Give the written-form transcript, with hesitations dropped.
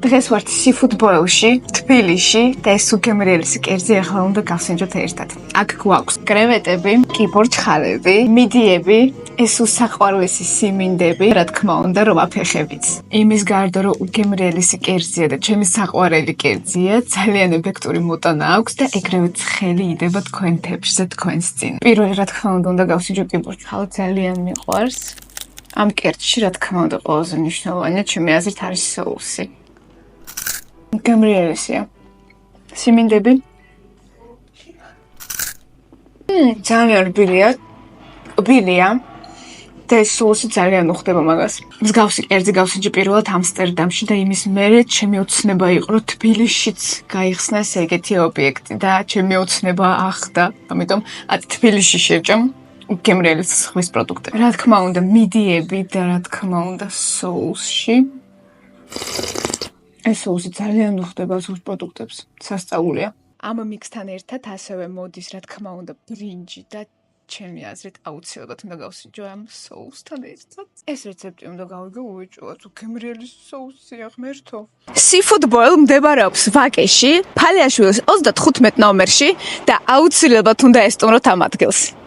დღეს ვართ seafood boil-ში, თბილისში და ეს უგემრიელესი კერძი ახლა უნდა გავსინჯოთ ერთად. აქ გვაქვს კრევეტები, კიბორჩხალები, მიდიები, ეს უსაყვარლესი სიმინდები, რა თქმა უნდა, რომ აფეხებიც. იმის გარდა, რომ უგემრიელესი კერძია და ჩემი საყვარელი კერძია, ძალიან ეფექტური მოტანა აქვს და ეგრევე ცხელი იდება თქვენ თეფშზე თქვენს წინ. პირველი რა თქმა უნდა გავსინჯო კიბორჩხალი, ძალიან მიყვარს. ამ კერძში რა თქმა უნდა ყველაზე მნიშვნელოვანია ჩემი აზრით არის соуსი. უგემრიელესია. სიმინდები. ძალიან რბილია. და ეს соуსი ძალიან უხდება მაგას. მსგავსი კერძი გავსინჯი პირველად ამსტერდამში და იმის მერე ჩემი ოცნება იყო რომ თბილისშიც გაიხსნას ეგეთი ობიექტი და ჩემი ოცნება ახდა. ამიტომ თბილისში შევჭამ უგემრიელი ზღვის პროდუქტები. რა თქმა უნდა, მიდიები და რა თქმა უნდა, соуსში. ეს соуსი ძალიან უხდება ზღვის პროდუქტებს. სასწაულია. ამ მიქსთან ერთად ასევე მოდის, რა თქმა უნდა, ბრინჯი და ჩემი აზრით აუცილებლად უნდა გავსინჯო ამ соусთან ერთად. ეს რეცეპტი უნდა გავიგო უეჭვად, უგემრიელი соусია ღმერთო. Seafood boil მდებარეობს ვაკეში, ფალიაშვილის 35 ნომერში და აუცილებლად უნდა ესტუმროთ ამ ადგილს.